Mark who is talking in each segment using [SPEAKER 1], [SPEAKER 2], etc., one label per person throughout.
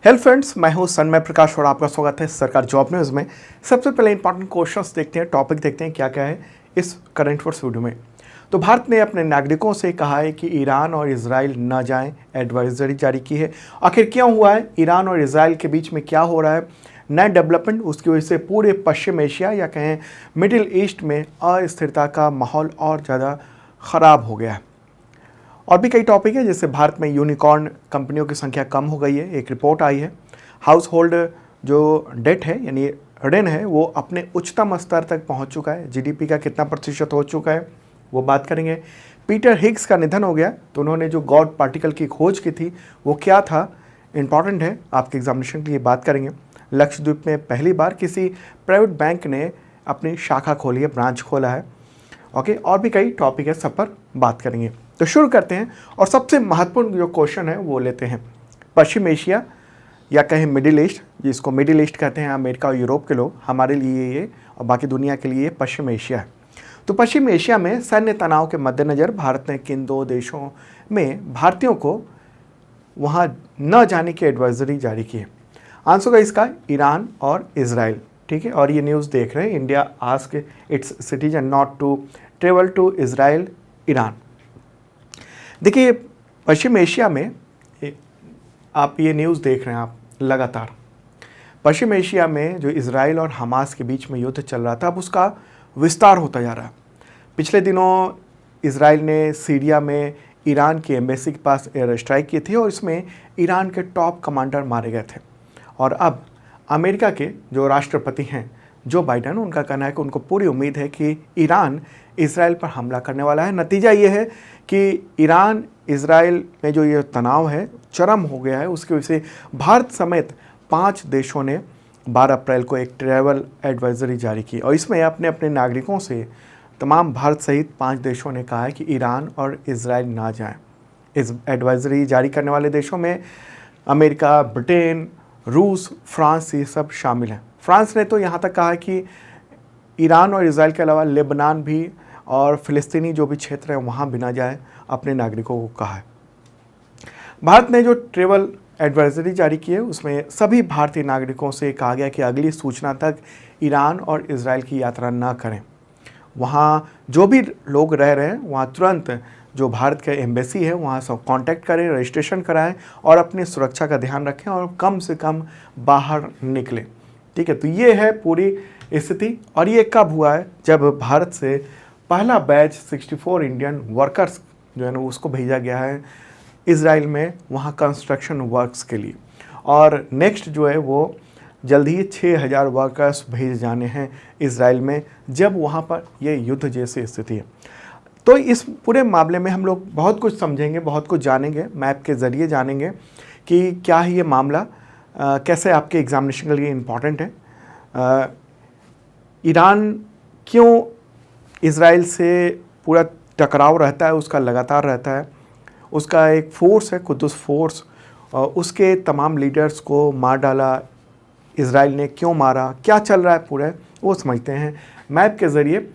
[SPEAKER 1] Hello friends, मैं हूं सन्मय प्रकाश और आपका स्वागत है सरकार जॉब न्यूज़ में। सबसे पहले इंपॉर्टेंट क्वेश्चंस देखते हैं, टॉपिक देखते हैं क्या क्या है इस करंट अफेयर्स वीडियो में। तो भारत ने अपने नागरिकों से कहा है कि ईरान और इजराइल न जाएं, एडवाइजरी जारी की है। आखिर क्यों हुआ है, ईरान और इजराइल के बीच में क्या हो रहा है, नए डेवलपमेंट, उसकी वजह से पूरे पश्चिम एशिया या कहें मिडिल ईस्ट में अस्थिरता का माहौल और ज़्यादा ख़राब हो गया है। और भी कई टॉपिक है, जैसे भारत में यूनिकॉर्न कंपनियों की संख्या कम हो गई है, एक रिपोर्ट आई है। हाउस होल्ड जो डेट है यानी ऋण है वो अपने उच्चतम स्तर तक पहुंच चुका है। जीडीपी का कितना प्रतिशत हो चुका है वो बात करेंगे। पीटर हिग्स का निधन हो गया, तो उन्होंने जो गॉड पार्टिकल की खोज की थी वो क्या था, इंपॉर्टेंट है, आपके एग्जामिनेशन के लिए बात करेंगे। लक्षद्वीप में पहली बार किसी प्राइवेट बैंक ने अपनी शाखा खोली है, ब्रांच खोला है। ओके, और भी कई टॉपिक है, सब पर बात करेंगे। तो शुरू करते हैं और सबसे महत्वपूर्ण जो क्वेश्चन है वो लेते हैं। पश्चिम एशिया या कहें मिडिल ईस्ट, जिसको मिडिल ईस्ट कहते हैं अमेरिका और यूरोप के लोग, हमारे लिए ये और बाकी दुनिया के लिए पश्चिम एशिया है। तो पश्चिम एशिया में सैन्य तनाव के मद्देनज़र भारत ने किन दो देशों में भारतीयों को वहाँ न जाने की एडवाइजरी जारी की है? आंसर का इसका ईरान और इजराइल। ठीक है, और ये न्यूज़ देख रहे हैं, India ask its citizen not to travel to Israel, Iran. देखिए, पश्चिम एशिया में आप ये न्यूज़ देख रहे हैं आप लगातार। पश्चिम एशिया में जो इजराइल और हमास के बीच में युद्ध चल रहा था, अब उसका विस्तार होता जा रहा है। पिछले दिनों इजराइल ने सीरिया में ईरान की एम्बेसी के पास एयर स्ट्राइक की थी और इसमें ईरान के टॉप कमांडर मारे गए थे। और अब अमेरिका के जो राष्ट्रपति हैं जो बाइडन, उनका कहना है कि उनको पूरी उम्मीद है कि ईरान इजराइल पर हमला करने वाला है। नतीजा ये है कि ईरान इजराइल में जो ये तनाव है चरम हो गया है। उसकी वजह से भारत समेत 5 देशों ने 12 अप्रैल को एक ट्रैवल एडवाइजरी जारी की और इसमें अपने अपने नागरिकों से तमाम भारत सहित 5 देशों ने कहा है कि ईरान और इजराइल ना जाएं। इस एडवाइजरी जारी करने वाले देशों में अमेरिका, ब्रिटेन, रूस, फ्रांस, ये सब शामिल हैं। फ्रांस ने तो यहाँ तक कहा है कि ईरान और इजराइल के अलावा लेबनान भी और फ़िलिस्तीनी जो भी क्षेत्र है वहाँ भी ना जाए, अपने नागरिकों को कहा है। भारत ने जो ट्रेवल एडवाइजरी जारी की है उसमें सभी भारतीय नागरिकों से कहा गया कि अगली सूचना तक ईरान और इजराइल की यात्रा ना करें। वहाँ जो भी लोग रह रहे हैं वहाँ तुरंत जो भारत का एम्बेसी है वहाँ सब कांटेक्ट करें, रजिस्ट्रेशन कराएं और अपनी सुरक्षा का ध्यान रखें और कम से कम बाहर निकलें। ठीक है, तो ये है पूरी स्थिति। और ये कब हुआ है? जब भारत से पहला बैच 64 इंडियन वर्कर्स जो है ना उसको भेजा गया है इजराइल में, वहाँ कंस्ट्रक्शन वर्क्स के लिए। और नेक्स्ट जो है वो जल्द ही 6000 वर्कर्स भेजे जाने हैं इजराइल में, जब वहाँ पर ये युद्ध जैसी स्थिति है। तो इस पूरे मामले में हम लोग बहुत कुछ समझेंगे, बहुत कुछ जानेंगे, मैप के ज़रिए जानेंगे कि क्या है ये मामला, कैसे आपके एग्जामिनेशन के लिए इम्पॉर्टेंट है। ईरान क्यों इजराइल से पूरा टकराव रहता है, उसका लगातार रहता है। उसका एक फोर्स है, कुद्दुस फोर्स, उसके तमाम लीडर्स को मार डाला इजराइल ने। क्यों मारा, क्या चल रहा है पूरा, वो समझते हैं मैप के ज़रिए।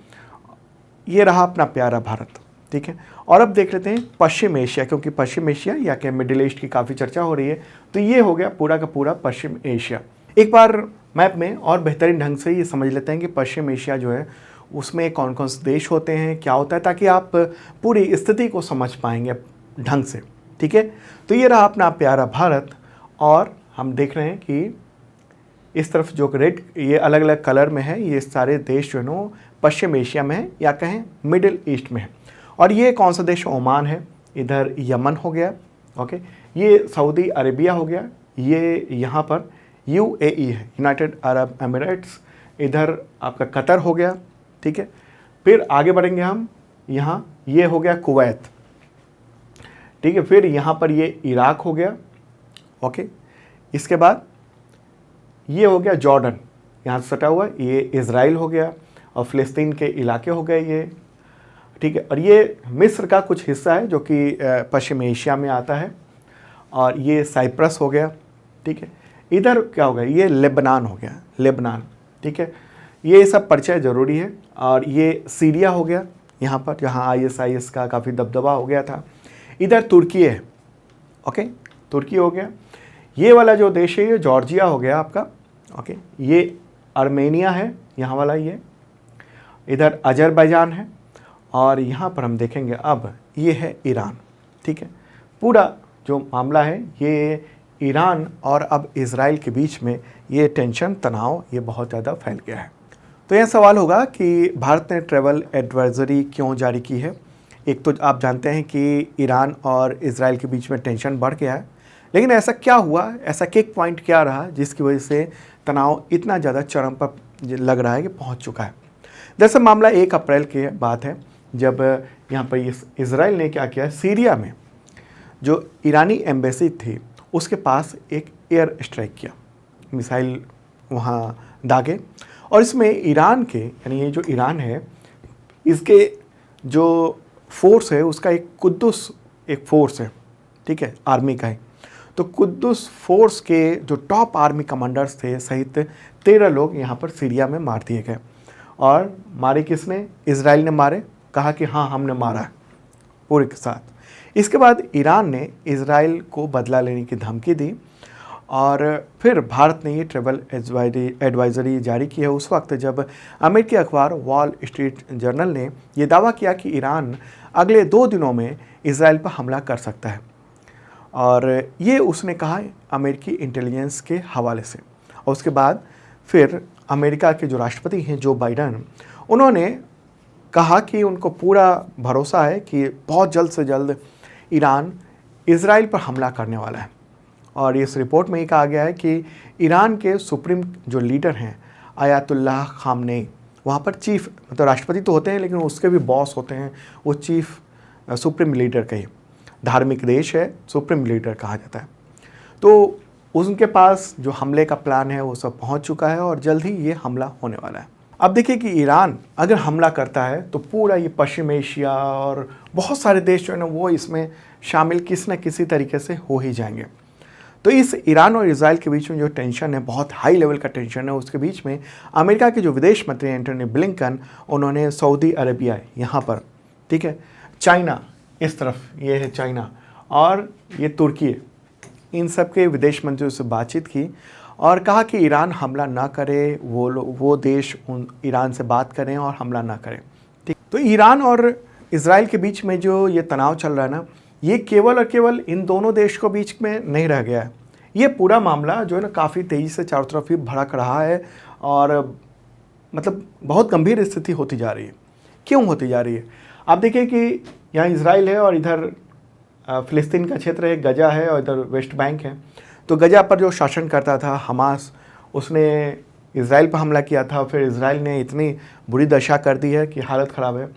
[SPEAKER 1] ये रहा अपना प्यारा भारत। ठीक है, और अब देख लेते हैं पश्चिम एशिया, क्योंकि पश्चिम एशिया या कि मिडिल ईस्ट की काफ़ी चर्चा हो रही है, तो ये हो गया पूरा का पूरा पश्चिम एशिया। एक बार मैप में और बेहतरीन ढंग से ये समझ लेते हैं कि पश्चिम एशिया जो है उसमें कौन कौन से देश होते हैं, क्या होता है, ताकि आप पूरी स्थिति को समझ पाएंगे ढंग से। ठीक है, तो ये रहा अपना प्यारा भारत। और हम देख रहे हैं कि इस तरफ जो रेड, ये अलग अलग कलर में है, ये सारे देश जो है ना पश्चिम एशिया में है या कहें मिडिल ईस्ट में है। और ये कौन सा देश? ओमान है, इधर यमन हो गया, ओके, ये सऊदी अरेबिया हो गया, ये यहाँ पर यूएई है, यूनाइटेड अरब एमिरेट्स, इधर आपका कतर हो गया। ठीक है, फिर आगे बढ़ेंगे हम, यहाँ ये हो गया कुवैत। ठीक है, फिर यहाँ पर ये इराक हो गया, ओके, इसके बाद ये हो गया जॉर्डन, यहाँ से सटा हुआ, ये इजराइल हो गया और फ़िलिस्तीन के इलाके हो गए ये। ठीक है, और ये मिस्र का कुछ हिस्सा है जो कि पश्चिम एशिया में आता है, और ये साइप्रस हो गया। ठीक है, इधर क्या हो गया, ये लेबनान हो गया, लेबनान। ठीक है, ये सब परिचय ज़रूरी है। और ये सीरिया हो गया यहाँ पर, जहाँ ISIS का काफ़ी दबदबा हो गया था। इधर तुर्की है, ओके, तुर्की हो गया। ये वाला जो देश है ये जॉर्जिया हो गया आपका, ओके। ये आर्मेनिया है, यहाँ वाला ये, इधर अजरबैजान है, और यहाँ पर हम देखेंगे अब ये है ईरान, ठीक है। पूरा जो मामला है ये ईरान और अब इज़राइल के बीच में ये टेंशन, तनाव ये बहुत ज़्यादा फैल गया है। तो यह सवाल होगा कि भारत ने ट्रैवल एडवाइजरी क्यों जारी की है। एक तो आप जानते हैं कि ईरान और इज़राइल के बीच में टेंशन बढ़ गया है, लेकिन ऐसा क्या हुआ, ऐसा किक पॉइंट क्या रहा जिसकी वजह से तनाव इतना ज़्यादा चरम पर लग रहा है कि पहुंच चुका है। दरअसल मामला 1 अप्रैल की बात है, जब यहाँ पर इज़राइल ने क्या किया, सीरिया में जो ईरानी एम्बेसी थी उसके पास एक एयर स्ट्राइक किया, मिसाइल वहाँ दागे, और इसमें ईरान के, यानी ये जो ईरान है इसके जो फोर्स है उसका एक कुद्दुस एक फोर्स है, ठीक है, आर्मी का है। तो कुद्दुस फोर्स के जो टॉप आर्मी कमांडर्स थे सहित 13 लोग यहाँ पर सीरिया में मार दिए गए। और मारे किसने? इज़राइल ने मारे, कहा कि हाँ हमने मारा है पूरे के साथ। इसके बाद ईरान ने इज़राइल को बदला लेने की धमकी दी, और फिर भारत ने ये ट्रैवल एडवाइजरी जारी की है उस वक्त जब अमेरिकी अखबार वॉल स्ट्रीट जर्नल ने यह दावा किया कि ईरान अगले 2 दिनों में इज़राइल पर हमला कर सकता है। और ये उसने कहा अमेरिकी इंटेलिजेंस के हवाले से। और उसके बाद फिर अमेरिका के जो राष्ट्रपति हैं जो बाइडन, उन्होंने कहा कि उनको पूरा भरोसा है कि बहुत जल्द से जल्द ईरान इज़राइल पर हमला करने वाला है। और इस रिपोर्ट में ये कहा गया है कि ईरान के सुप्रीम जो लीडर हैं आयतुल्लाह खामनेई, वहाँ पर चीफ, मतलब राष्ट्रपति तो होते हैं लेकिन उसके भी बॉस होते हैं, वो चीफ सुप्रीम लीडर कहिए, धार्मिक देश है, सुप्रीम लीडर कहा जाता है। तो उनके पास जो हमले का प्लान है वो सब पहुँच चुका है और जल्द ही ये हमला होने वाला है। अब देखिए कि ईरान अगर हमला करता है तो पूरा ये पश्चिम एशिया और बहुत सारे देश जो है ना वो इसमें शामिल किसी न किसी तरीके से हो ही जाएंगे। तो इस ईरान और इज़राइल के बीच में जो टेंशन है, बहुत हाई लेवल का टेंशन है, उसके बीच में अमेरिका के जो विदेश मंत्री एंटनी ब्लिंकन, उन्होंने सऊदी अरेबिया यहाँ पर, ठीक है, चाइना इस तरफ, ये है चाइना, और ये तुर्की, इन सब के विदेश मंत्रियों से बातचीत की और कहा कि ईरान हमला ना करे, वो देश उन ईरान से बात करें और हमला ना करें, ठीक। तो ईरान और इज़राइल के बीच में जो ये तनाव चल रहा है ना, ये केवल और केवल इन दोनों देश के बीच में नहीं रह गया है। ये पूरा मामला जो है ना काफ़ी तेज़ी से चारों तरफ ही भड़क रहा है और मतलब बहुत गंभीर स्थिति होती जा रही है। क्यों होती जा रही है? आप देखिए कि यहाँ इज़राइल है और इधर फ़िलिस्तीन का क्षेत्र है, गजा है, और इधर वेस्ट बैंक है। तो गजा पर जो शासन करता था हमास, उसने इज़राइल पर हमला किया था, फिर इज़राइल ने इतनी बुरी दशा कर दी है कि हालत ख़राब है।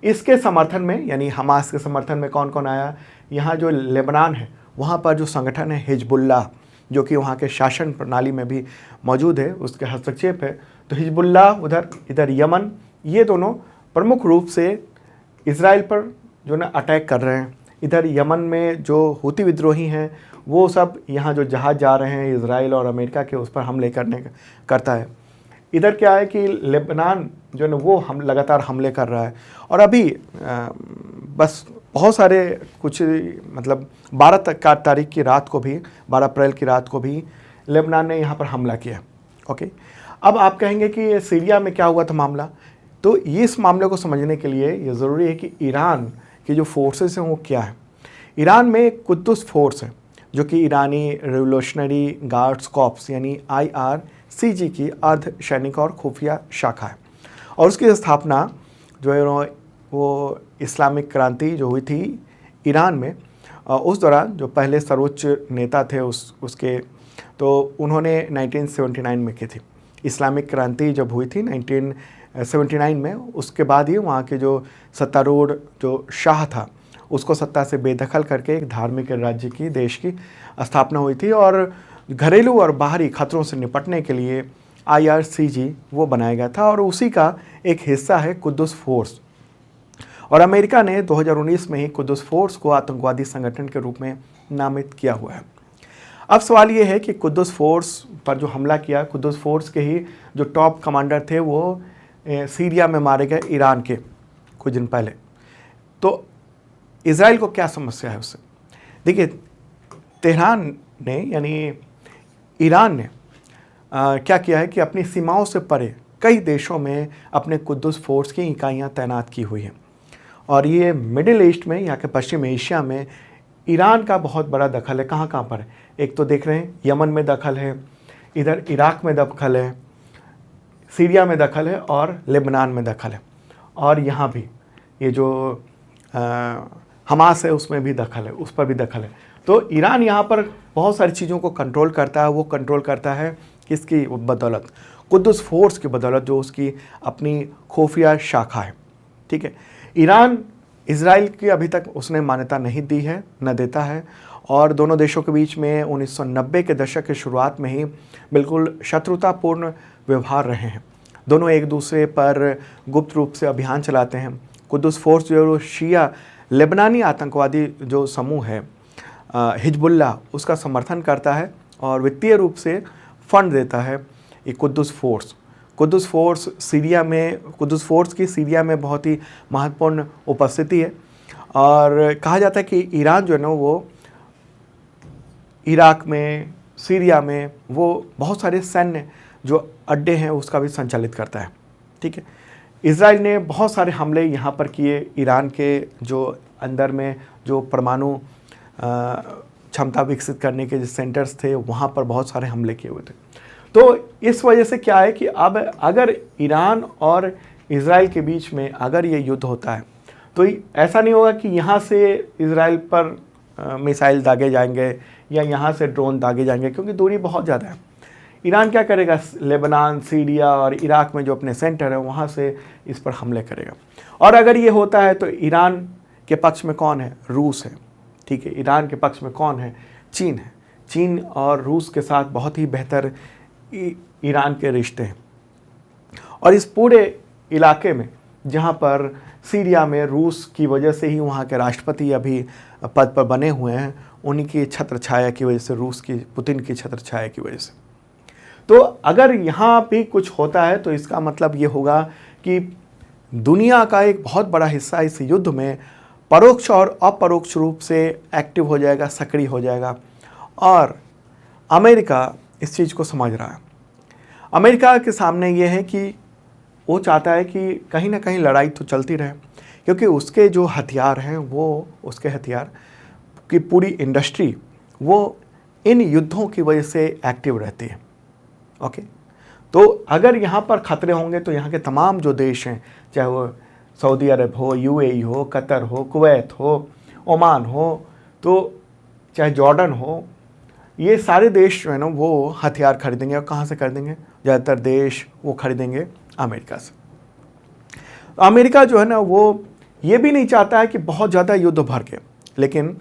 [SPEAKER 1] इसके समर्थन में, यानी हमास के समर्थन में कौन कौन आया? यहाँ जो लेबनान है वहाँ पर जो संगठन है हिजबुल्लाह, जो कि वहाँ के शासन प्रणाली में भी मौजूद है, उसके हस्तक्षेप है। तो हिजबुल्लाह उधर, इधर यमन, ये दोनों प्रमुख रूप से इज़राइल पर जो ना अटैक कर रहे हैं। इधर यमन में जो हूती विद्रोही हैं वो सब यहाँ जो जहाज़ जा रहे हैं इज़राइल और अमेरिका के, उस पर हमले करता है। इधर क्या है कि लेबनान जो है ना वो हम लगातार हमले कर रहा है। और अभी बस बहुत सारे कुछ, मतलब 12 तारीख की रात को भी, 12 अप्रैल की रात को भी लेबनान ने यहाँ पर हमला किया, ओके। अब आप कहेंगे कि सीरिया में क्या हुआ था मामला, तो ये इस मामले को समझने के लिए ये ज़रूरी है कि ईरान की जो फोर्सेस हैं वो क्या है। ईरान में एक कुद्दुस फोर्स है जो कि ईरानी रिवोल्यूशनरी गार्ड्स कॉर्प्स यानी IRCG की अर्ध सैनिक और खुफिया शाखा है। और उसकी स्थापना जो है वो इस्लामिक क्रांति जो हुई थी ईरान में, उस दौरान जो पहले सर्वोच्च नेता थे उसके, तो उन्होंने 1979 में की थी। इस्लामिक क्रांति जब हुई थी 1979 में, उसके बाद ही वहाँ के जो सत्तारूढ़ जो शाह था उसको सत्ता से बेदखल करके एक धार्मिक राज्य की, देश की स्थापना हुई थी। और घरेलू और बाहरी खतरों से निपटने के लिए IRCG वो बनाया गया था और उसी का एक हिस्सा है कुद्दुस फोर्स। और अमेरिका ने 2019 में ही कुद्दुस फोर्स को आतंकवादी संगठन के रूप में नामित किया हुआ है। अब सवाल ये है कि कुद्दुस फोर्स पर जो हमला किया, कुद्दुस फोर्स के ही जो टॉप कमांडर थे वो सीरिया में मारे गए ईरान के कुछ दिन पहले। तो इज़राइल को क्या समस्या है उससे? देखिए, तेहरान ने यानी ईरान ने क्या किया है कि अपनी सीमाओं से परे कई देशों में अपने कुद्दुस फोर्स की इकाइयाँ तैनात की हुई हैं। और ये मिडिल ईस्ट में, यहाँ के पश्चिम एशिया में ईरान का बहुत बड़ा दखल है। कहाँ कहाँ पर है? एक तो देख रहे हैं यमन में दखल है, इधर इराक में दखल है, सीरिया में दखल है और लेबनान में दखल है, और यहाँ भी ये जो हमास है उसमें भी दखल है, उस पर भी दखल है। तो ईरान यहाँ पर बहुत सारी चीज़ों को कंट्रोल करता है। वो कंट्रोल करता है किसकी बदौलत? कुद्दुस फोर्स की बदौलत, जो उसकी अपनी खुफिया शाखा है। ठीक है, ईरान इजराइल की अभी तक उसने मान्यता नहीं दी है, न देता है, और दोनों देशों के बीच में 1990 के दशक की शुरुआत में ही बिल्कुल शत्रुतापूर्ण व्यवहार रहे हैं। दोनों एक दूसरे पर गुप्त रूप से अभियान चलाते हैं। कुद्दुस फोर्स जो शिया लेबनानी आतंकवादी जो समूह है हिजबुल्लाह, उसका समर्थन करता है और वित्तीय रूप से फंड देता है ये कुद्दुस फोर्स। कुद्दुस फोर्स की सीरिया में बहुत ही महत्वपूर्ण उपस्थिति है, और कहा जाता है कि ईरान जो है ना वो इराक में, सीरिया में वो बहुत सारे सैन्य जो अड्डे हैं उसका भी संचालित करता है। ठीक है, इजराइल ने बहुत सारे हमले यहाँ पर किए। ईरान के जो अंदर में जो परमाणु क्षमता विकसित करने के जो सेंटर्स थे वहाँ पर बहुत सारे हमले किए हुए थे। तो इस वजह से क्या है कि अब अगर ईरान और इजराइल के बीच में अगर ये युद्ध होता है तो ऐसा नहीं होगा कि यहाँ से इजराइल पर मिसाइल दागे जाएंगे या यहाँ से ड्रोन दागे जाएंगे, क्योंकि दूरी बहुत ज़्यादा है। ईरान क्या करेगा? लेबनान, सीरिया और इराक में जो अपने सेंटर है वहाँ से इस पर हमले करेगा। और अगर ये होता है तो ईरान के पक्ष में कौन है? रूस है। ठीक है, ईरान के पक्ष में कौन है? चीन है। चीन और रूस के साथ बहुत ही बेहतर ईरान के रिश्ते हैं। और इस पूरे इलाके में जहाँ पर सीरिया में रूस की वजह से ही वहाँ के राष्ट्रपति अभी पद पर बने हुए हैं, उन्हीं की छत्र छाया की वजह से, रूस की, पुतिन की छत्र छाया की वजह से। तो अगर यहाँ भी कुछ होता है तो इसका मतलब ये होगा कि दुनिया का एक बहुत बड़ा हिस्सा इस युद्ध में परोक्ष और अपरोक्ष रूप से एक्टिव हो जाएगा, सक्रिय हो जाएगा। और अमेरिका इस चीज़ को समझ रहा है। अमेरिका के सामने ये है कि वो चाहता है कि कहीं ना कहीं लड़ाई तो चलती रहे, क्योंकि उसके जो हथियार हैं वो, उसके हथियार की पूरी इंडस्ट्री वो इन युद्धों की वजह से एक्टिव रहती है। ओके, तो अगर यहाँ पर खतरे होंगे तो यहाँ के तमाम जो देश हैं, चाहे वो सऊदी अरब हो, यूएई हो, कतर हो, कुवैत हो, ओमान हो, तो चाहे जॉर्डन हो, ये सारे देश जो है ना वो हथियार खरीदेंगे। और कहाँ से खरीदेंगे? ज़्यादातर देश वो खरीदेंगे अमेरिका से। अमेरिका जो है ना वो ये भी नहीं चाहता है कि बहुत ज़्यादा युद्ध भर के, लेकिन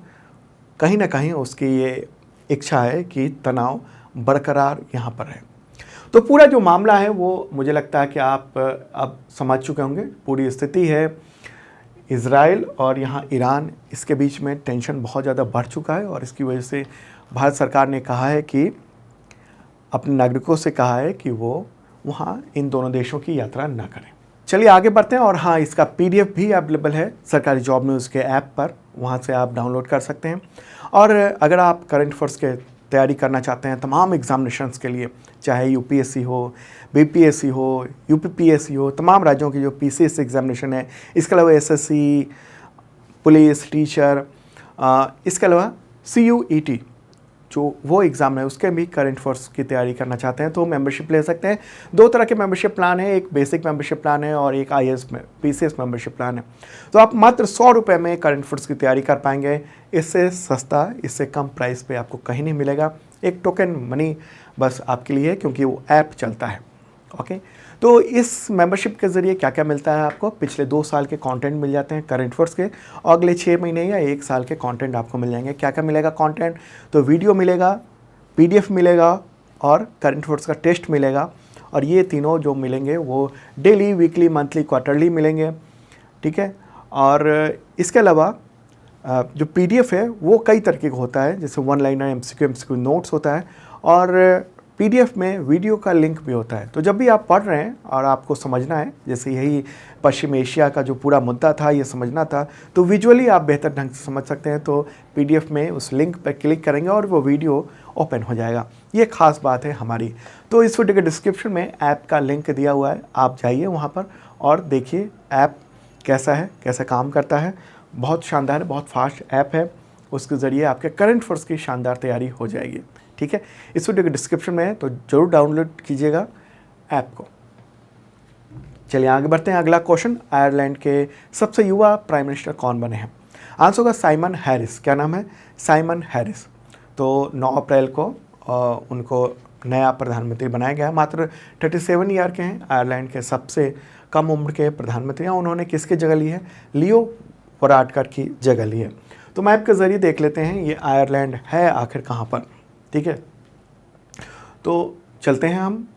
[SPEAKER 1] कहीं ना कहीं उसकी ये इच्छा है कि तनाव बरकरार यहाँ पर है। तो पूरा जो मामला है वो मुझे लगता है कि आप अब समझ चुके होंगे। पूरी स्थिति है इजराइल और यहाँ ईरान, इसके बीच में टेंशन बहुत ज़्यादा बढ़ चुका है, और इसकी वजह से भारत सरकार ने कहा है कि अपने नागरिकों से कहा है कि वो वहाँ इन दोनों देशों की यात्रा ना करें। चलिए आगे बढ़ते हैं। और हाँ, इसका PDF भी अवेलेबल है सरकारी जॉब न्यूज़ के ऐप पर, वहाँ से आप डाउनलोड कर सकते हैं। और अगर आप करंट अफेयर्स के तैयारी करना चाहते हैं तमाम एग्जामिनेशंस के लिए, चाहे UPSC हो, BPSC हो, UPPSC हो, तमाम राज्यों की जो PCS एग्जामिनेशन है, इसके अलावा SSC, पुलिस, टीचर, इसके अलावा CUET जो वो एग्ज़ाम है उसके भी करंट अफेयर्स की तैयारी करना चाहते हैं तो मेंबरशिप ले सकते हैं। 2 तरह के मेंबरशिप प्लान है, एक बेसिक मेंबरशिप प्लान है और एक IAS में PCS मेंबरशिप प्लान है। तो आप मात्र 100 रुपये में करंट अफेयर्स की तैयारी कर पाएंगे। इससे सस्ता, इससे कम प्राइस पे आपको कहीं नहीं मिलेगा। एक टोकन मनी बस आपके लिए है, क्योंकि वो ऐप चलता है। ओके, तो इस मेंबरशिप के ज़रिए क्या क्या मिलता है आपको? पिछले 2 साल के कंटेंट मिल जाते हैं करंट अफेयर्स के, और अगले 6 महीने या 1 साल के कंटेंट आपको मिल जाएंगे। क्या क्या मिलेगा कंटेंट? तो वीडियो मिलेगा, PDF मिलेगा और करंट अफेयर्स का टेस्ट मिलेगा। और ये तीनों जो मिलेंगे वो डेली, वीकली, मंथली, क्वार्टरली मिलेंगे। ठीक है, और इसके अलावा जो PDF है वो कई तरीके का होता है, जैसे 1 लाइनर, MCQ नोट्स होता है, और पीडीएफ में वीडियो का लिंक भी होता है। तो जब भी आप पढ़ रहे हैं और आपको समझना है, जैसे यही पश्चिम एशिया का जो पूरा मुद्दा था ये समझना था, तो विजुअली आप बेहतर ढंग से समझ सकते हैं। तो पीडीएफ में उस लिंक पर क्लिक करेंगे और वो वीडियो ओपन हो जाएगा। ये खास बात है हमारी। तो इस वीडियो के डिस्क्रिप्शन में ऐप का लिंक दिया हुआ है, आप जाइए वहाँ पर और देखिए ऐप कैसा है, कैसे काम करता है। बहुत शानदार है, बहुत फास्ट ऐप है। उसके ज़रिए आपके करंट अफेयर्स की शानदार तैयारी हो जाएगी। ठीक है, इस वीडियो के डिस्क्रिप्शन में है, तो ज़रूर डाउनलोड कीजिएगा ऐप को। चलिए आगे बढ़ते हैं। अगला क्वेश्चन, आयरलैंड के सबसे युवा प्राइम मिनिस्टर कौन बने हैं? आंसर होगा साइमन हैरिस। क्या नाम है? Simon Harris. तो 9 अप्रैल को उनको नया प्रधानमंत्री बनाया गया। मात्र 37 ईयर के हैं, आयरलैंड के सबसे कम उम्र के प्रधानमंत्री हैं। उन्होंने किसकी जगह ली है? लियो वराडकर की जगह ली है। तो मैप के ज़रिए देख लेते हैं ये आयरलैंड है आखिर कहाँ पर। ठीक है, तो चलते हैं हम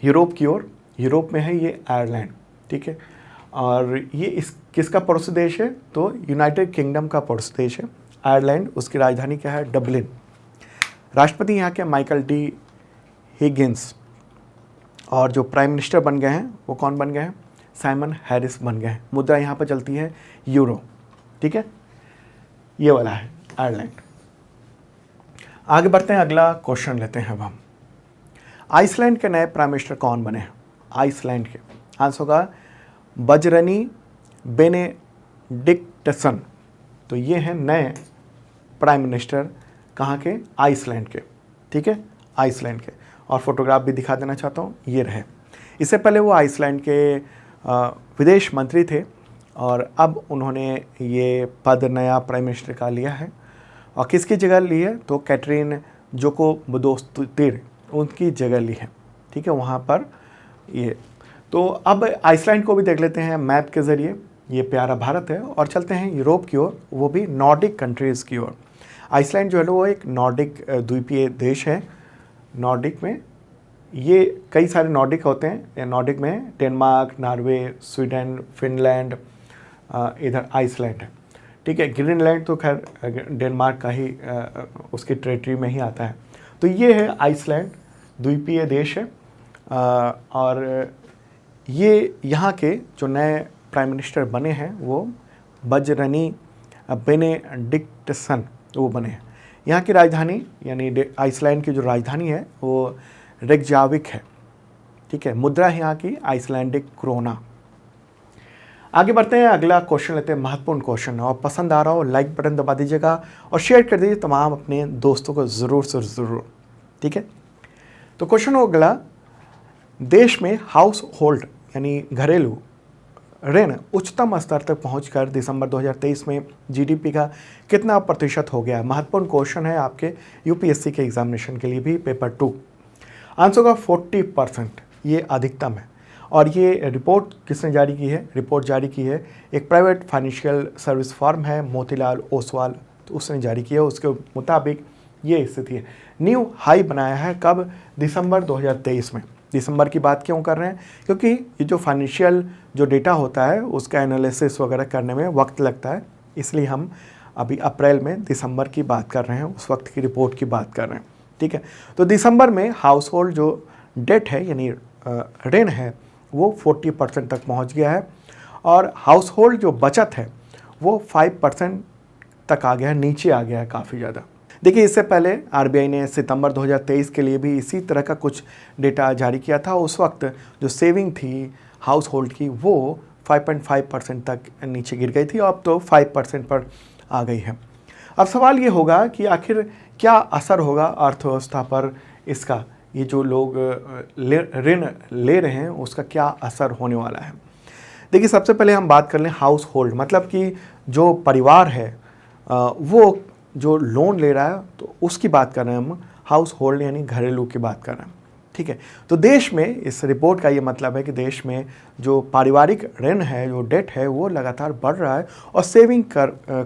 [SPEAKER 1] यूरोप की ओर। यूरोप में है ये आयरलैंड। ठीक है, और ये इस किसका पड़ोसी देश है? तो यूनाइटेड किंगडम का पड़ोसी देश है आयरलैंड। उसकी राजधानी क्या है? डबलिन। राष्ट्रपति यहाँ के माइकल डी हिगिंस। और जो प्राइम मिनिस्टर बन गए हैं वो कौन बन गए हैं? साइमन हैरिस बन गए हैं। मुद्रा यहाँ पर चलती है यूरो। ठीक है, ये वाला है आयरलैंड। आगे बढ़ते हैं, अगला क्वेश्चन लेते हैं अब हम। आइसलैंड के नए प्राइम मिनिस्टर कौन बने हैं? आइसलैंड के आंसर होगा बजरनी बेनेडिक्टसन। तो ये हैं नए प्राइम मिनिस्टर कहाँ के? आइसलैंड के। ठीक है, आइसलैंड के। और फोटोग्राफ भी दिखा देना चाहता हूँ, ये रहे। इससे पहले वो आइसलैंड के विदेश मंत्री थे और अब उन्होंने ये पद नया प्राइम मिनिस्टर का लिया है। और किसकी जगह ली है? तो कैटरीन जोको बदोस्तिर उनकी जगह ली है। ठीक है, वहाँ पर ये। तो अब आइसलैंड को भी देख लेते हैं मैप के ज़रिए। ये प्यारा भारत है। और चलते हैं यूरोप की ओर, वो भी नॉर्डिक कंट्रीज़ की ओर। आइसलैंड जो है वो एक नॉर्डिक द्वीपीय देश है। नॉर्डिक में ये कई सारे नॉर्डिक होते हैं। नॉर्डिक में डेनमार्क, नॉर्वे, स्वीडन, फिनलैंड, इधर आइसलैंड है। ठीक है, ग्रीनलैंड तो खैर डेनमार्क का ही उसकी टेरिटरी में ही आता है। तो ये है आइसलैंड, द्वीपीय देश है। और ये यहाँ के जो नए प्राइम मिनिस्टर बने हैं वो बजरनी बेनेडिक्टसन वो बने हैं। यहाँ की राजधानी यानी आइसलैंड की जो राजधानी है वो रेकजाविक है। ठीक है, मुद्रा है यहाँ की आइसलैंडिक क्रोना। आगे बढ़ते हैं, अगला क्वेश्चन लेते हैं, महत्वपूर्ण क्वेश्चन। और पसंद आ रहा हो लाइक बटन दबा दीजिएगा और शेयर कर दीजिए तमाम अपने दोस्तों को ज़रूर से ज़रूर। ठीक है, तो क्वेश्चन हो अगला, देश में हाउस होल्ड यानी घरेलू ऋण उच्चतम स्तर तक पहुंचकर दिसंबर 2023 में जीडीपी का कितना प्रतिशत हो गया? महत्वपूर्ण क्वेश्चन है आपके यूपीएससी के एग्जामिनेशन के लिए भी, पेपर 2। आंसर का 40%, ये अधिकतम है। और ये रिपोर्ट किसने जारी की है? रिपोर्ट जारी की है एक प्राइवेट फाइनेंशियल सर्विस फर्म है मोतीलाल ओसवाल, तो उसने जारी की है। उसके मुताबिक ये स्थिति है। न्यू हाई बनाया है कब? दिसंबर 2023 में। दिसंबर की बात क्यों कर रहे हैं? क्योंकि ये जो फाइनेंशियल जो डेटा होता है उसका एनालिसिस वगैरह करने में वक्त लगता है, इसलिए हम अभी अप्रैल में दिसंबर की बात कर रहे हैं, उस वक्त की रिपोर्ट की बात कर रहे हैं। ठीक है, तो दिसंबर में हाउस होल्ड जो डेट है यानी ऋण है वो 40% तक पहुंच गया है। और हाउस होल्ड जो बचत है वो 5% तक आ गया है, नीचे आ गया है काफ़ी ज़्यादा। देखिए, इससे पहले आरबीआई ने सितंबर 2023 के लिए भी इसी तरह का कुछ डेटा जारी किया था। उस वक्त जो सेविंग थी हाउस होल्ड की वो 5.5% तक नीचे गिर गई थी, अब तो 5% पर आ गई है। अब सवाल ये होगा कि आखिर क्या असर होगा अर्थव्यवस्था पर इसका, ये जो लोग ऋण ले रहे हैं उसका क्या असर होने वाला है। देखिए, सबसे पहले हम बात कर लें हाउस होल्ड, मतलब कि जो परिवार है वो जो लोन ले रहा है तो उसकी बात कर रहे हैं हम। हाउस होल्ड यानी घरेलू की बात कर रहे हैं। ठीक है, तो देश में इस रिपोर्ट का ये मतलब है कि देश में जो पारिवारिक ऋण है, जो डेट है, वो लगातार बढ़ रहा है और सेविंग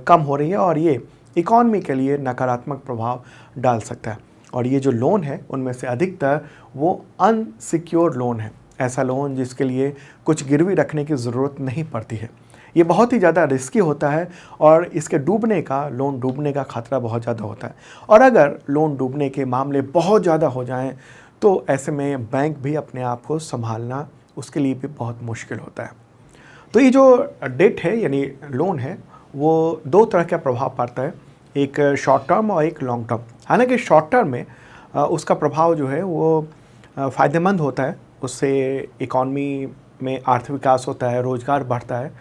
[SPEAKER 1] कम हो रही है और ये इकॉनमी के लिए नकारात्मक प्रभाव डाल सकता है। और ये जो लोन है उनमें से अधिकतर वो अनसिक्योर्ड लोन है, ऐसा लोन जिसके लिए कुछ गिरवी रखने की ज़रूरत नहीं पड़ती है। ये बहुत ही ज़्यादा रिस्की होता है और इसके लोन डूबने का खतरा बहुत ज़्यादा होता है। और अगर लोन डूबने के मामले बहुत ज़्यादा हो जाएं तो ऐसे में बैंक भी अपने आप को संभालना उसके लिए भी बहुत मुश्किल होता है। तो ये जो डेट है यानी लोन है, वो दो तरह का प्रभाव पड़ता है, एक शॉर्ट टर्म और एक लॉन्ग टर्म। हालांकि शॉर्ट टर्म में उसका प्रभाव जो है वो फ़ायदेमंद होता है, उससे इकॉनमी में आर्थिक विकास होता है, रोज़गार बढ़ता है,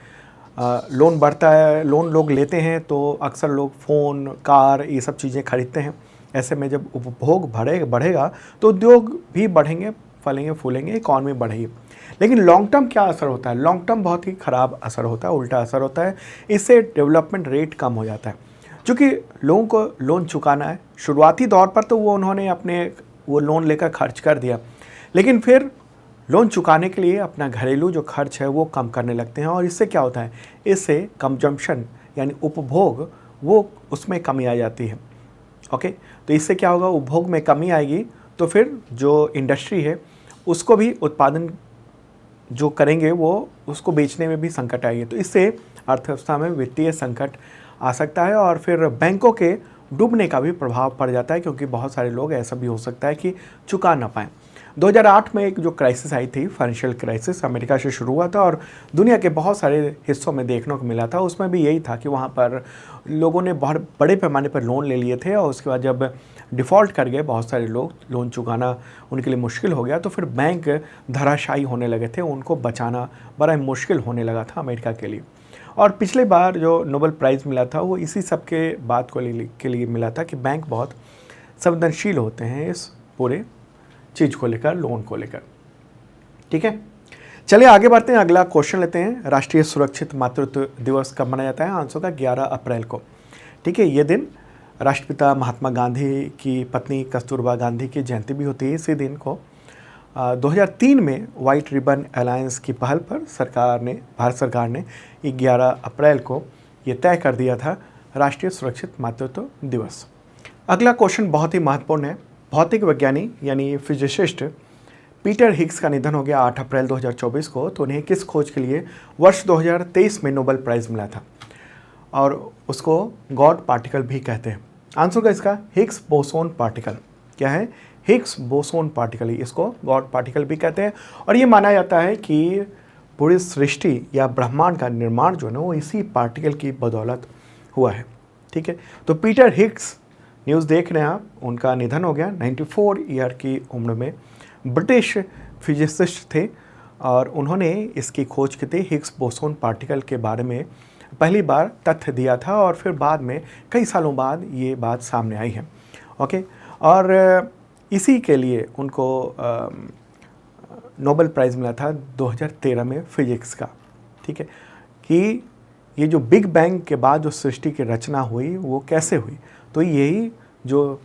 [SPEAKER 1] लोन बढ़ता है, लोन लोग लेते हैं तो अक्सर लोग फ़ोन, कार ये सब चीज़ें खरीदते हैं। ऐसे में जब उपभोग बढ़ेगा तो उद्योग भी बढ़ेंगे, फलेंगे फूलेंगे, इकॉनमी बढ़ेगी। लेकिन लॉन्ग टर्म क्या असर होता है? लॉन्ग टर्म बहुत ही ख़राब असर होता है, उल्टा असर होता है। इससे डेवलपमेंट रेट कम हो जाता है। चूँकि लोगों को लोन चुकाना है, शुरुआती दौर पर तो उन्होंने अपने वो लोन लेकर खर्च कर दिया, लेकिन फिर लोन चुकाने के लिए अपना घरेलू जो खर्च है वो कम करने लगते हैं। और इससे क्या होता है? इससे कंजम्पशन यानी उपभोग, वो उसमें कमी आ जाती है। ओके, तो इससे क्या होगा? उपभोग में कमी आएगी तो फिर जो इंडस्ट्री है उसको भी उत्पादन जो करेंगे वो उसको बेचने में भी संकट आएगी। तो इससे अर्थव्यवस्था में वित्तीय संकट आ सकता है और फिर बैंकों के डूबने का भी प्रभाव पड़ जाता है, क्योंकि बहुत सारे लोग ऐसा भी हो सकता है कि चुका ना पाएँ। 2008 में एक जो क्राइसिस आई थी, फाइनेंशियल क्राइसिस, अमेरिका से शुरू हुआ था और दुनिया के बहुत सारे हिस्सों में देखने को मिला था। उसमें भी यही था कि वहाँ पर लोगों ने बहुत बड़े पैमाने पर लोन ले लिए थे और उसके बाद जब डिफ़ॉल्ट कर गए बहुत सारे लोग, लोन चुकाना उनके लिए मुश्किल हो गया, तो फिर बैंक धराशायी होने लगे थे, उनको बचाना बड़ा मुश्किल होने लगा था अमेरिका के लिए। और पिछले बार जो नोबेल प्राइज़ मिला था वो इसी सब के बात के लिए मिला था कि बैंक बहुत संवेदनशील होते हैं इस पूरे चीज़ को लेकर, लोन को लेकर। ठीक है, चलिए आगे बढ़ते हैं, अगला क्वेश्चन लेते हैं। राष्ट्रीय सुरक्षित मातृत्व दिवस कब मनाया जाता है? आंसर का 11 अप्रैल को। ठीक है, ये दिन राष्ट्रपिता महात्मा गांधी की पत्नी कस्तूरबा गांधी की जयंती भी होती है इसी दिन को। 2003 में व्हाइट रिबन अलायंस की पहल पर भारत सरकार ने 11 अप्रैल को ये तय कर दिया था राष्ट्रीय सुरक्षित मातृत्व दिवस। अगला क्वेश्चन बहुत ही महत्वपूर्ण है। भौतिक वैज्ञानिक यानी फिजिसिस्ट पीटर हिग्स का निधन हो गया 8 अप्रैल 2024 को। तो उन्हें किस खोज के लिए वर्ष 2023 में नोबेल प्राइज़ मिला था? और उसको गॉड पार्टिकल भी कहते हैं। आंसर का इसका हिग्स बोसोन पार्टिकल। क्या है? हिग्स बोसोन पार्टिकल, इसको गॉड पार्टिकल भी कहते हैं। और ये माना जाता है कि पूरी सृष्टि या ब्रह्मांड का निर्माण जो है ना वो इसी पार्टिकल की बदौलत हुआ है। ठीक है, तो पीटर हिग्स न्यूज़ देख रहे हैं आप, उनका निधन हो गया 94 ईयर की उम्र में। ब्रिटिश फिजिसिस्ट थे और उन्होंने इसकी खोज की थी, हिग्स बोसोन पार्टिकल के बारे में पहली बार तथ्य दिया था और फिर बाद में कई सालों बाद ये बात सामने आई है। ओके, और इसी के लिए उनको नोबेल प्राइज़ मिला था 2013 में फिजिक्स का। ठीक है, कि ये जो बिग बैंग के बाद जो सृष्टि की रचना हुई वो कैसे हुई? तो यही जो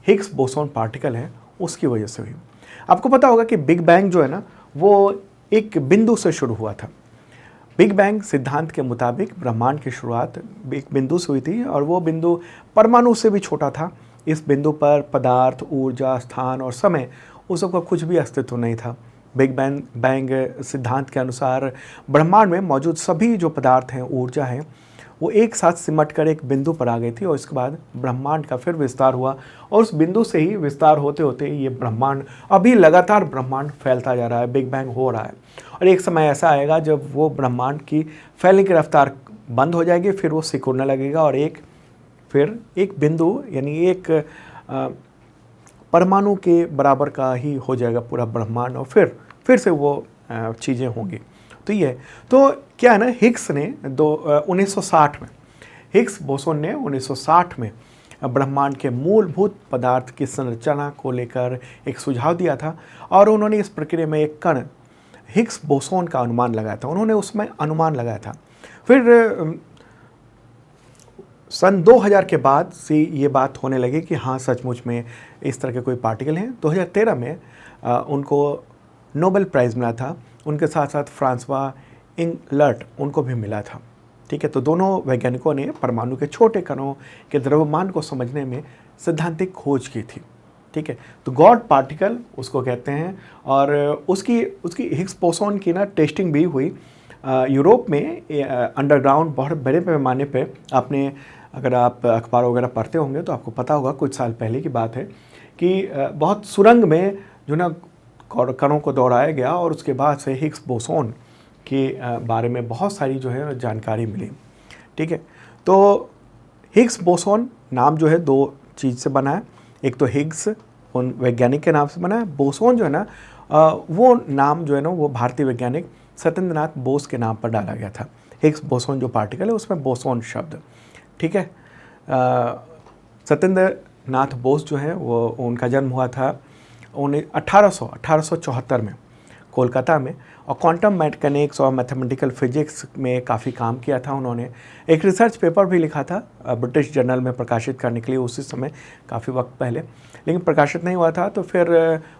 [SPEAKER 1] हिग्स बोसोन पार्टिकल है उसकी वजह से हुई। आपको पता होगा कि बिग बैंग जो है ना वो एक बिंदु से शुरू हुआ था। बिग बैंग सिद्धांत के मुताबिक ब्रह्मांड की शुरुआत एक बिंदु से हुई थी और वो बिंदु परमाणु से भी छोटा था। इस बिंदु पर पदार्थ, ऊर्जा, स्थान और समय, उस सबका कुछ भी अस्तित्व नहीं था। बिग बैंग सिद्धांत के अनुसार ब्रह्मांड में मौजूद सभी जो पदार्थ हैं, ऊर्जा है, वो एक साथ सिमट कर एक बिंदु पर आ गई थी और इसके बाद ब्रह्मांड का फिर विस्तार हुआ और उस बिंदु से ही विस्तार होते होते ये ब्रह्मांड, अभी लगातार ब्रह्मांड फैलता जा रहा है, बिग बैंग हो रहा है। और एक समय ऐसा आएगा जब वो ब्रह्मांड की फैलने की रफ्तार बंद हो जाएगी, फिर वो सिकुड़ने लगेगा और फिर एक बिंदु यानी एक परमाणु के बराबर का ही हो जाएगा पूरा ब्रह्मांड और फिर से वो चीज़ें होंगी। तो ये तो क्या है ना, हिग्स ने 1960 में, हिग्स बोसोन ने 1960 में ब्रह्मांड के मूलभूत पदार्थ की संरचना को लेकर एक सुझाव दिया था और उन्होंने इस प्रक्रिया में एक कण हिग्स बोसोन का अनुमान लगाया था। उन्होंने उसमें अनुमान लगाया था। फिर सन 2000 के बाद से ये बात होने लगी कि हाँ सचमुच में इस तरह के कोई पार्टिकल हैं। 2013 में उनको नोबेल प्राइज़ मिला था। उनके साथ साथ फ्रांसवा इंगलर्ट उनको भी मिला था। ठीक है, तो दोनों वैज्ञानिकों ने परमाणु के छोटे कणों के द्रव्यमान को समझने में सैद्धांतिक खोज की थी। ठीक है, तो गॉड पार्टिकल उसको कहते हैं और उसकी हिग्स बोसोन की ना टेस्टिंग भी हुई यूरोप में अंडरग्राउंड बहुत बड़े पैमाने पे। आपने अगर आप अखबार वगैरह पढ़ते होंगे तो आपको पता होगा, कुछ साल पहले की बात है कि बहुत सुरंग में जो ना कणों को दोहराया गया और उसके बाद से हिग्स बोसोन के बारे में बहुत सारी जो है जानकारी मिली। ठीक है, तो हिग्स बोसोन नाम जो है दो चीज़ से बना है। एक तो हिग्स उन वैज्ञानिक के नाम से बना है, बोसोन जो है ना वो नाम जो है ना वो भारतीय वैज्ञानिक सत्येंद्रनाथ बोस के नाम पर डाला गया था। हिग्स बोसोन जो पार्टिकल है उसमें बोसोन शब्द। ठीक है, सत्येंद्र नाथ बोस जो है वो उनका जन्म हुआ था 1874 में कोलकाता में, और क्वांटम मैकेनिक्स और मैथमेटिकल फिजिक्स में काफ़ी काम किया था उन्होंने। एक रिसर्च पेपर भी लिखा था ब्रिटिश जर्नल में प्रकाशित करने के लिए उसी समय, काफ़ी वक्त पहले, लेकिन प्रकाशित नहीं हुआ था। तो फिर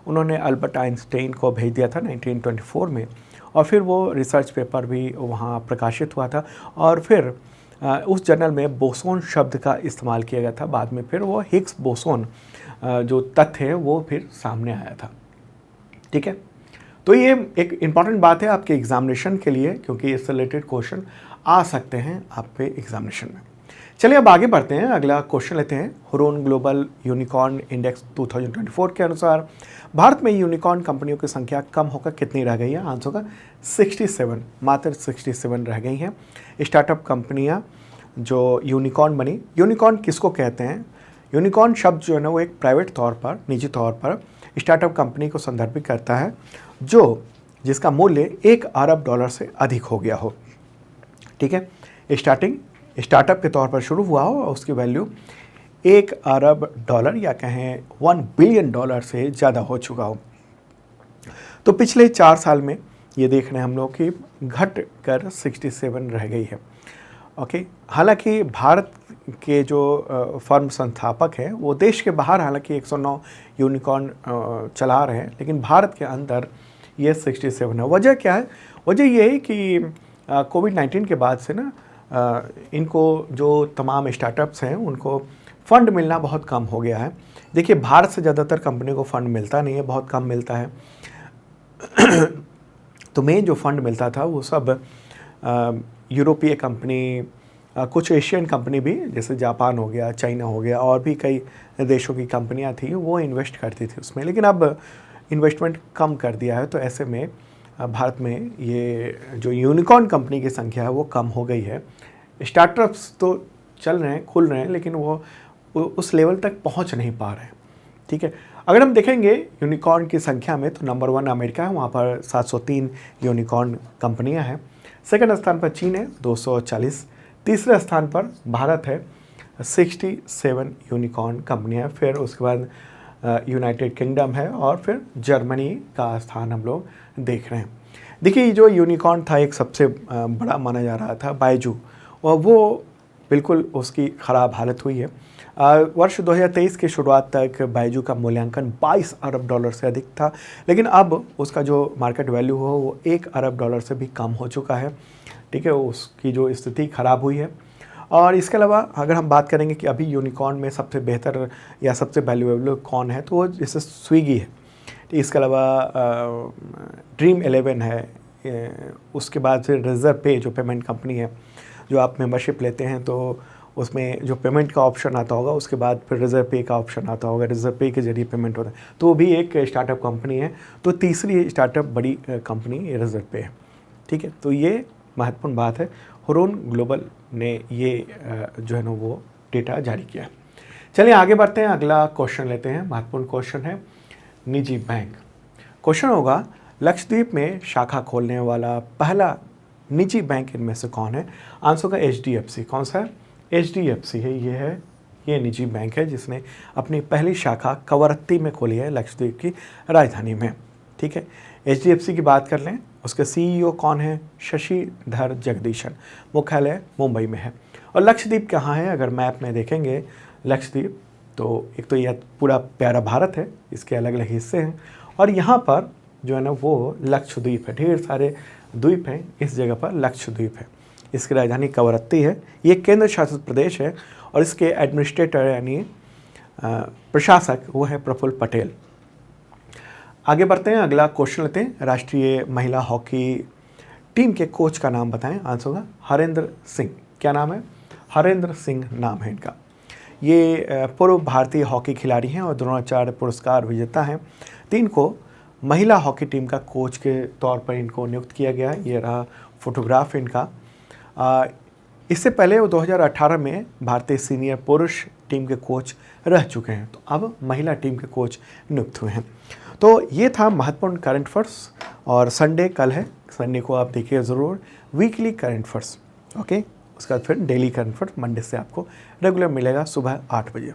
[SPEAKER 1] उन्होंने अल्बर्ट आइंस्टाइन को भेज दिया था 1924 में, और फिर वो रिसर्च पेपर भी वहाँ प्रकाशित हुआ था, और फिर उस जर्नल में बोसोन शब्द का इस्तेमाल किया गया था। बाद में फिर वो हिग्स बोसोन जो तथ्य है वो फिर सामने आया था। ठीक है, तो ये एक इम्पॉर्टेंट बात है आपके एग्जामिनेशन के लिए, क्योंकि इससे रिलेटेड क्वेश्चन आ सकते हैं आपके एग्जामिनेशन में। चलिए अब आगे बढ़ते हैं, अगला क्वेश्चन लेते हैं। हुरोन ग्लोबल यूनिकॉर्न इंडेक्स 2024 के अनुसार भारत में यूनिकॉर्न कंपनियों की संख्या कम होकर कितनी रह गई है? आंसर होगा 67, मात्र 67 रह गई हैं स्टार्टअप कंपनियां जो यूनिकॉर्न बनी। यूनिकॉर्न किसको कहते हैं? यूनिकॉर्न शब्द जो है ना वो एक प्राइवेट तौर पर, निजी तौर पर स्टार्टअप कंपनी को संदर्भित करता है जिसका मूल्य $1 अरब से अधिक हो गया हो। ठीक है, स्टार्टअप के तौर पर शुरू हुआ हो और उसकी वैल्यू $1 अरब या कहें $1 बिलियन से ज़्यादा हो चुका हो। तो पिछले 4 साल में ये देख रहे हैं हम लोग कि घट कर 67 रह गई है। ओके, हालांकि भारत के जो फर्म संस्थापक हैं वो देश के बाहर हालांकि 109 यूनिकॉर्न चला रहे हैं, लेकिन भारत के अंदर ये 67 है। वजह क्या है? वजह ये है कि कोविड-19 के बाद से ना इनको जो तमाम स्टार्टअप्स हैं उनको फ़ंड मिलना बहुत कम हो गया है। देखिए, भारत से ज़्यादातर कंपनी को फ़ंड मिलता नहीं है, बहुत कम मिलता है। तो मेन जो फ़ंड मिलता था वो सब यूरोपीय कंपनी, कुछ एशियन कंपनी भी जैसे जापान हो गया, चाइना हो गया, और भी कई देशों की कंपनियां थी वो इन्वेस्ट करती थी उसमें, लेकिन अब इन्वेस्टमेंट कम कर दिया है। तो ऐसे में भारत में ये जो यूनिकॉर्न कंपनी की संख्या है वो कम हो गई है। स्टार्टअप्स तो चल रहे हैं, खुल रहे हैं, लेकिन वो उस लेवल तक पहुंच नहीं पा रहे हैं। ठीक है, अगर हम देखेंगे यूनिकॉर्न की संख्या में तो नंबर 1 अमेरिका है, वहाँ पर 703 यूनिकॉर्न कंपनियाँ हैं। सेकंड स्थान पर चीन है 240, तीसरे स्थान पर भारत है 67 यूनिकॉर्न कंपनियाँ, फिर उसके बाद यूनाइटेड किंगडम है, और फिर जर्मनी का स्थान हम लोग देख रहे हैं। देखिए, जो यूनिकॉर्न था एक सबसे बड़ा माना जा रहा था बायजू, और वो बिल्कुल उसकी ख़राब हालत हुई है। वर्ष 2023 की शुरुआत तक बायजू का मूल्यांकन $22 अरब से अधिक था, लेकिन अब उसका जो मार्केट वैल्यू हो वो $1 अरब से भी कम हो चुका है। ठीक है, उसकी जो स्थिति ख़राब हुई है। और इसके अलावा अगर हम बात करेंगे कि अभी यूनिकॉर्न में सबसे बेहतर या सबसे वैल्यूएबल कौन है, तो वो जैसे स्विगी है, इसके अलावा Dream11 है, उसके बाद फिर रिजर्व पे जो पेमेंट कंपनी है, जो आप मेंबरशिप लेते हैं तो उसमें जो पेमेंट का ऑप्शन आता होगा, उसके बाद फिर रिजर्व पे का ऑप्शन आता होगा, रिजर्व पे के जरिए पेमेंट होता है, तो वो भी एक स्टार्टअप कंपनी है। तो तीसरी स्टार्टअप बड़ी कंपनी रिजर्व पे है। ठीक है, तो ये महत्वपूर्ण बात है। हुरोन ग्लोबल ने ये जो है ना वो डेटा जारी किया। चलिए आगे बढ़ते हैं, अगला क्वेश्चन लेते हैं। महत्वपूर्ण क्वेश्चन है निजी बैंक। क्वेश्चन होगा लक्षद्वीप में शाखा खोलने वाला पहला निजी बैंक इनमें से कौन है? आंसर होगा HDFC। कौन सा है? HDFC है, ये निजी बैंक है जिसने अपनी पहली शाखा कवरत्ती में खोली है, लक्षद्वीप की राजधानी में। ठीक है, HDFC की बात कर लें, उसके CEO कौन है? शशिधर जगदीशन। मुख्यालय मुंबई में है। और लक्षद्वीप कहाँ है? अगर मैप में देखेंगे लक्षद्वीप, तो एक तो यह पूरा प्यारा भारत है, इसके अलग अलग हिस्से हैं, और यहाँ पर जो है ना वो लक्षद्वीप है, ढेर सारे द्वीप हैं, इस जगह पर लक्षद्वीप है। इसकी राजधानी कवरत्ती है। ये केंद्र शासित प्रदेश है, और इसके एडमिनिस्ट्रेटर यानी प्रशासक वो है प्रफुल्ल पटेल। आगे बढ़ते हैं, अगला क्वेश्चन लेते हैं। राष्ट्रीय महिला हॉकी टीम के कोच का नाम बताएं। आंसर होगा हरेंद्र सिंह। क्या नाम है? हरेंद्र सिंह नाम है इनका। ये पूर्व भारतीय हॉकी खिलाड़ी हैं और द्रोणाचार्य पुरस्कार विजेता हैं। 2023 को महिला हॉकी टीम का कोच के तौर पर इनको नियुक्त किया गया है। ये रहा फोटोग्राफ इनका। इससे पहले वो 2018 में भारतीय सीनियर पुरुष टीम के कोच रह चुके हैं, तो अब महिला टीम के कोच नियुक्त हुए हैं। तो ये था महत्वपूर्ण करंट अफेयर्स, और संडे कल है, संडे को आप देखिए ज़रूर वीकली करंट अफेयर्स। ओके, उसके बाद फिर डेली करंट अफेयर्स मंडे से आपको रेगुलर मिलेगा सुबह 8 बजे।